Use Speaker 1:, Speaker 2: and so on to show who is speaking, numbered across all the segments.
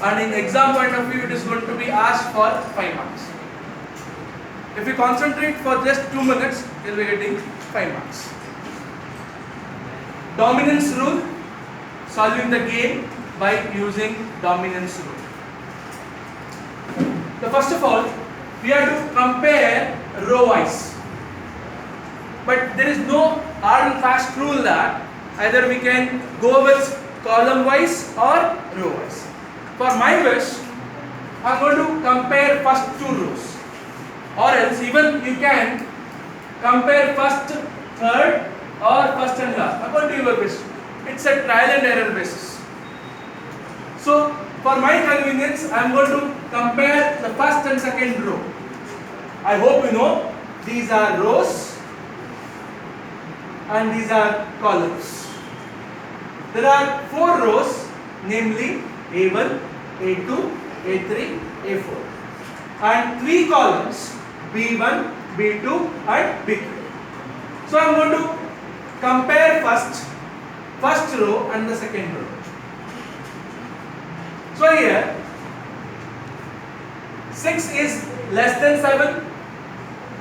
Speaker 1: and in exam point of view it is going to be asked for 5 marks. If you concentrate for just 2 minutes, you will be getting 5 marks. Dominance rule, solving the game by using dominance rule. So first of all, we have to compare row wise. But there is no hard and fast rule that either we can go with column wise or row wise. For my wish, I am going to compare first 2 rows, or else even you can compare first, third, or first and last, according to your wish. It's a trial and error basis. So for my convenience, I am going to compare the first and second row. I hope you know these are rows and these are columns. There are 4 rows, namely A1, A2, A3, A4, and 3 columns, B1, B2 and B3. So I am going to compare first row and the second row. So here 6 is less than 7,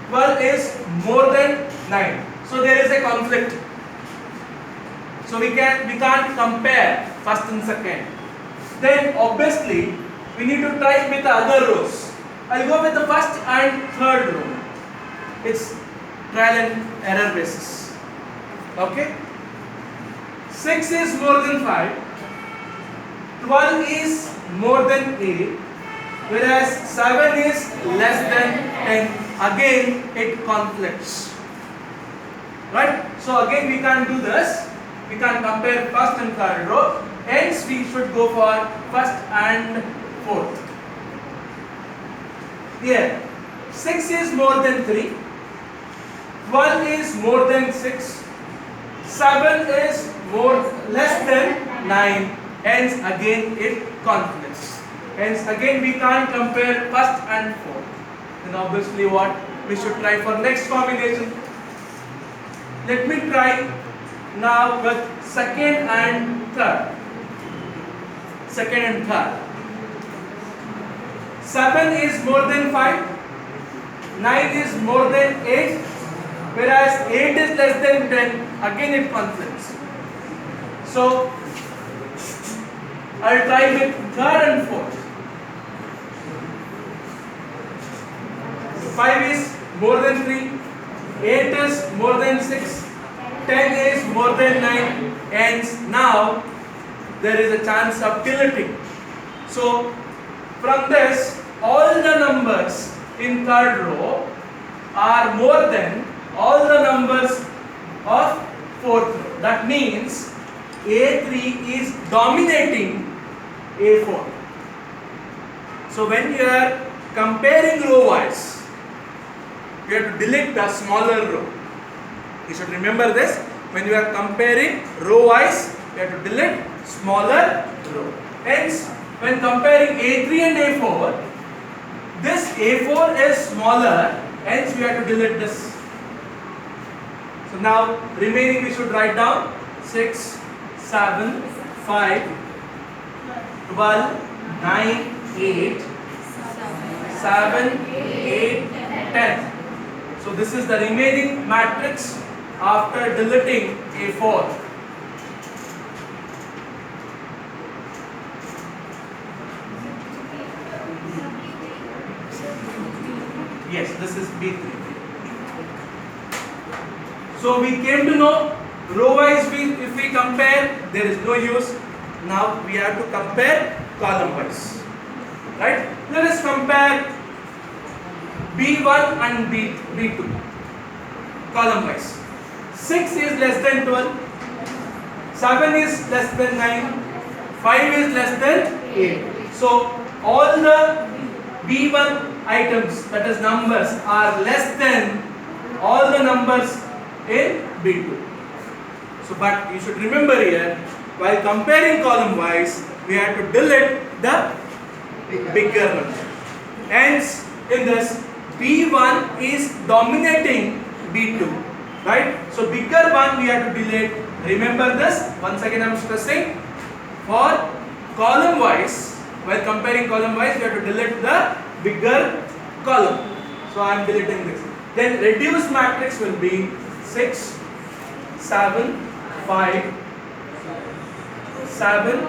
Speaker 1: 12 is more than 9. So there is a conflict. So we can't compare first and second. Then obviously we need to try with the other rows. I'll go with the first and third row. It's trial and error basis. Okay? 6 is more than 5, 12 is more than 8, whereas 7 is less than 10. Again it conflicts. Right? So again we can do this. We can compare first and third row. Hence we should go for first and fourth. Here 6 is more than 3, 12 is more than 6, 7 is less than 9. Hence again it conflicts. Hence again we can't compare first and fourth. Then obviously what we should try for next combination. Let me try now with second and third. Second and third. 7 is more than 5, 9 is more than 8, whereas 8 is less than 10. Again it conflicts. So I'll try with third and fourth. 5 is more than 3, 8 is more than 6, 10 is more than 9. Hence now there is a chance of deleting. So from this, all the numbers in third row are more than all the numbers of fourth row. That means A3 is dominating A4. So when you are comparing row wise, you have to delete the smaller row. You should remember this. When you are comparing row wise, you have to delete smaller row. Hence, when comparing A3 and A4, this A4 is smaller, hence we have to delete this. So now remaining we should write down 6, 7, 5, 12, 9, 8, 7, 8, 10. So this is the remaining matrix after deleting A4. Yes, this is B3. So we came to know row wise if we compare, there is no use. Now we have to compare column wise. Right? Let us compare B1 and B2 column wise. 6 is less than 12, 7 is less than 9, 5 is less than 8. So all the B1 items, that is numbers, are less than all the numbers in B2. So but you should remember here, while comparing column wise, we have to delete the bigger number. Hence in this, B1 is dominating B2, right? So bigger one we have to delete. Remember this, once again I am stressing, for column wise While comparing column wise, we have to delete the bigger column. So I am deleting this. Then reduced matrix will be 6, 7, 5, 7,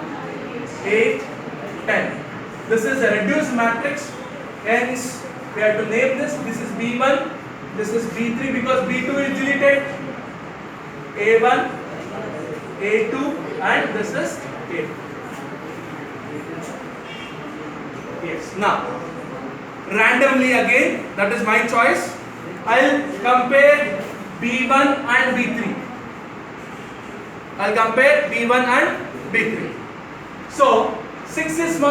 Speaker 1: 8, 10. This is a reduced matrix. Hence, we have to name this. This is B1, this is B3 because B2 is deleted. A1, A2, and this is A2. Yes. Now, randomly again, that is my choice. I'll compare B1 and B3. I'll compare B1 and B3. So 6 is smaller